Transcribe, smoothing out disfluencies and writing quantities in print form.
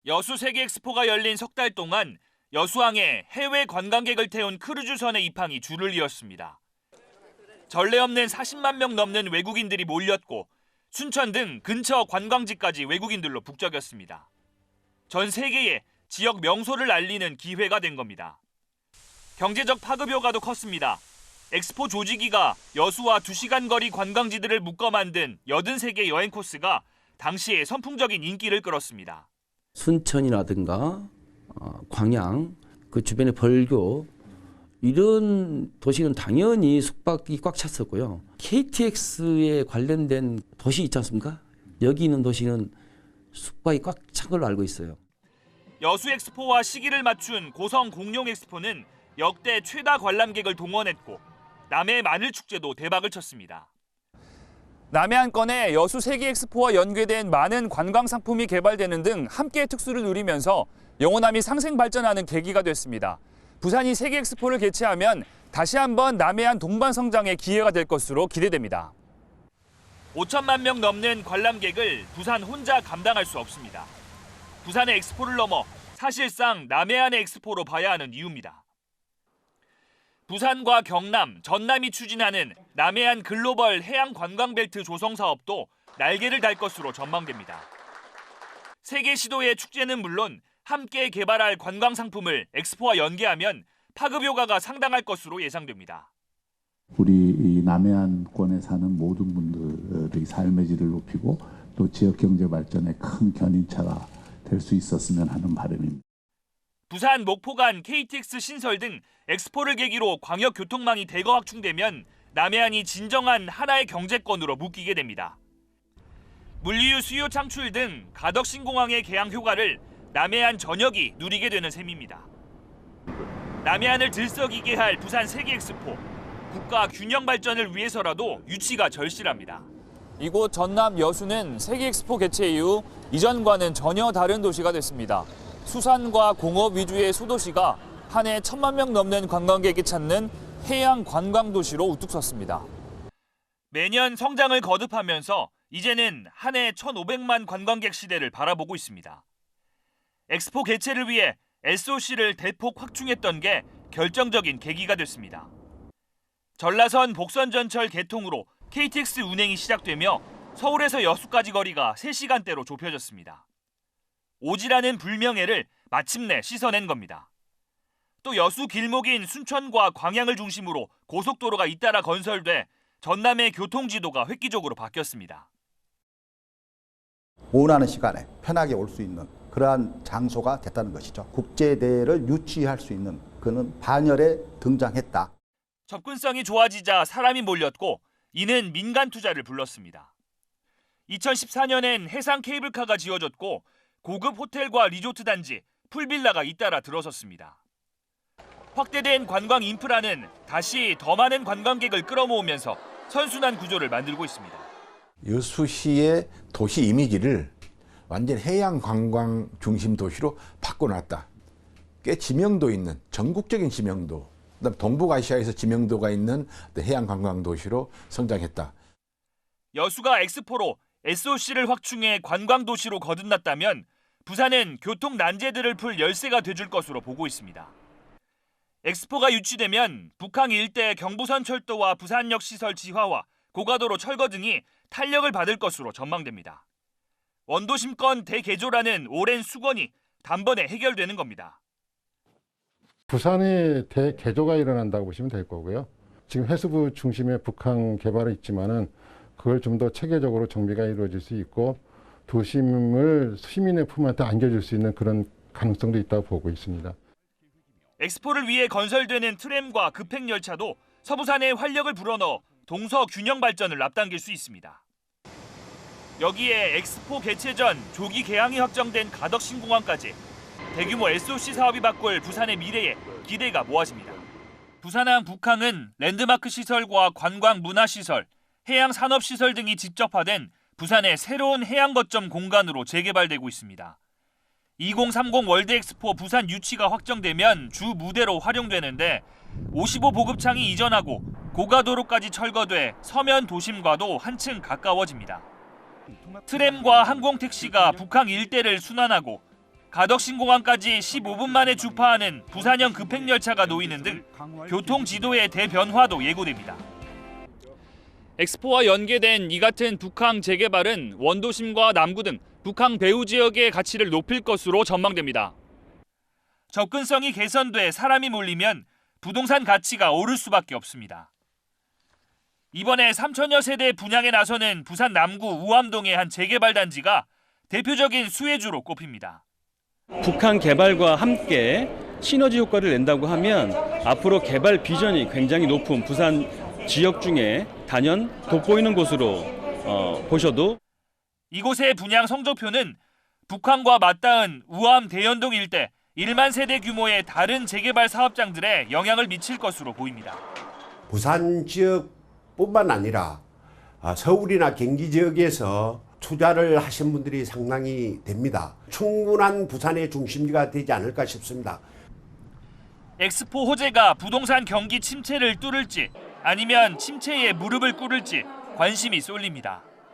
여수 세계 엑스포가 열린 석 달 동안 여수항에 해외 관광객을 태운 크루즈선의 입항이 줄을 이었습니다. 전례 없는 40만 명 넘는 외국인들이 몰렸고 순천 등 근처 관광지까지 외국인들로 북적였습니다. 전 세계에 지역 명소를 알리는 기회가 된 겁니다. 경제적 파급 효과도 컸습니다. 엑스포 조직위가 여수와 2시간 거리 관광지들을 묶어 만든 83개 여행 코스가 당시에 선풍적인 인기를 끌었습니다. 순천이라든가 광양, 그 주변의 벌교 이런 도시는 당연히 숙박이 꽉 찼었고요. KTX에 관련된 도시 있지 않습니까? 여기 있는 도시는 숙박이 꽉 찬 걸로 알고 있어요. 여수 엑스포와 시기를 맞춘 고성 공룡 엑스포는 역대 최다 관람객을 동원했고 남해 마늘 축제도 대박을 쳤습니다. 남해안권에 여수 세계 엑스포와 연계된 많은 관광 상품이 개발되는 등 함께 특수를 누리면서 영호남이 상생 발전하는 계기가 됐습니다. 부산이 세계 엑스포를 개최하면 다시 한번 남해안 동반 성장의 기회가 될 것으로 기대됩니다. 5천만 명 넘는 관람객을 부산 혼자 감당할 수 없습니다. 부산의 엑스포를 넘어 사실상 남해안의 엑스포로 봐야 하는 이유입니다. 부산과 경남, 전남이 추진하는 남해안 글로벌 해양 관광벨트 조성 사업도 날개를 달 것으로 전망됩니다. 세계 시도의 축제는 물론 함께 개발할 관광 상품을 엑스포와 연계하면 파급 효과가 상당할 것으로 예상됩니다. 우리 이 남해안권에 사는 모든 분들의 삶의 질을 높이고 또 지역 경제 발전에 큰 견인차가 될 수 있었으면 하는 바람입니다. 부산, 목포 간 KTX 신설 등 엑스포를 계기로 광역 교통망이 대거 확충되면 남해안이 진정한 하나의 경제권으로 묶이게 됩니다. 물류 수요 창출 등 가덕신공항의 개항 효과를 남해안 전역이 누리게 되는 셈입니다. 남해안을 들썩이게 할 부산 세계 엑스포. 국가 균형 발전을 위해서라도 유치가 절실합니다. 이곳 전남 여수는 세계 엑스포 개최 이후 이전과는 전혀 다른 도시가 됐습니다. 수산과 공업 위주의 소도시가 한 해 1,000만 명 넘는 관광객이 찾는 해양 관광 도시로 우뚝 섰습니다. 매년 성장을 거듭하면서 이제는 한 해 1,500만 관광객 시대를 바라보고 있습니다. 엑스포 개최를 위해 SOC를 대폭 확충했던 게 결정적인 계기가 됐습니다. 전라선 복선전철 개통으로 KTX 운행이 시작되며 서울에서 여수까지 거리가 3시간대로 좁혀졌습니다. 오지라는 불명예를 마침내 씻어낸 겁니다. 또 여수 길목인 순천과 광양을 중심으로 고속도로가 잇따라 건설돼 전남의 교통지도가 획기적으로 바뀌었습니다. 원하는 시간에 편하게 올 수 있는 그러한 장소가 됐다는 것이죠. 국제대회를 유치할 수 있는 그는 반열에 등장했다. 접근성이 좋아지자 사람이 몰렸고 이는 민간 투자를 불렀습니다. 2014년엔 해상 케이블카가 지어졌고 고급 호텔과 리조트 단지, 풀빌라가 잇따라 들어섰습니다. 확대된 관광 인프라는 다시 더 많은 관광객을 끌어모으면서 선순환 구조를 만들고 있습니다. 여수시의 도시 이미지를 완전 해양 관광 중심 도시로 바꿔놨다. 꽤 지명도 있는, 전국적인 지명도, 그다음 동북아시아에서 지명도가 있는 해양 관광 도시로 성장했다. 여수가 엑스포로 SOC를 확충해 관광 도시로 거듭났다면 부산은 교통 난제들을 풀 열쇠가 돼줄 것으로 보고 있습니다. 엑스포가 유치되면 북항 일대 경부선 철도와 부산역 시설 지하화, 고가도로 철거 등이 탄력을 받을 것으로 전망됩니다. 원도심권 대개조라는 오랜 수건이 단번에 해결되는 겁니다. 부산의 대개조가 일어난다고 보시면 될 거고요. 지금 해수부 중심의 북항 개발은 있지만은 그걸 좀 더 체계적으로 정비가 이루어질 수 있고 도심을 시민의 품한테 안겨줄 수 있는 그런 가능성도 있다고 보고 있습니다. 엑스포를 위해 건설되는 트램과 급행열차도 서부산에 활력을 불어넣어 동서 균형 발전을 앞당길 수 있습니다. 여기에 엑스포 개최 전 조기 개항이 확정된 가덕신공항까지 대규모 SOC 사업이 바꿀 부산의 미래에 기대가 모아집니다. 부산항 북항은 랜드마크 시설과 관광 문화시설, 해양 산업시설 등이 집적화된 부산의 새로운 해양 거점 공간으로 재개발되고 있습니다. 2030 월드엑스포 부산 유치가 확정되면 주 무대로 활용되는데 55 보급창이 이전하고 고가도로까지 철거돼 서면 도심과도 한층 가까워집니다. 트램과 항공택시가 북항 일대를 순환하고 가덕신공항까지 15분 만에 주파하는 부산형 급행열차가 놓이는 등 교통 지도의 대변화도 예고됩니다. 엑스포와 연계된 이 같은 북항 재개발은 원도심과 남구 등 북항 배후 지역의 가치를 높일 것으로 전망됩니다. 접근성이 개선돼 사람이 몰리면 부동산 가치가 오를 수밖에 없습니다. 이번에 3천여 세대 분양에 나서는 부산 남구 우암동의 한 재개발 단지가 대표적인 수혜주로 꼽힙니다. 북한 개발과 함께 시너지 효과를 낸다고 하면 앞으로 개발 비전이 굉장히 높은 부산 지역 중에 단연 돋보이는 곳으로 보셔도. 이곳의 분양 성적표는 북한과 맞닿은 우암 대연동 일대 1만 세대 규모의 다른 재개발 사업장들에 영향을 미칠 것으로 보입니다. 부산 지역뿐만 아니라 서울이나 경기 지역에서 투자를 하신 분들이 상당히 됩니다. 충분한 부산의 중심지가 되지 않을까 싶습니다. 엑스포 호재가 부동산 경기 침체를 뚫을지 아니면 침체에 무릎을 꿇을지 관심이 쏠립니다.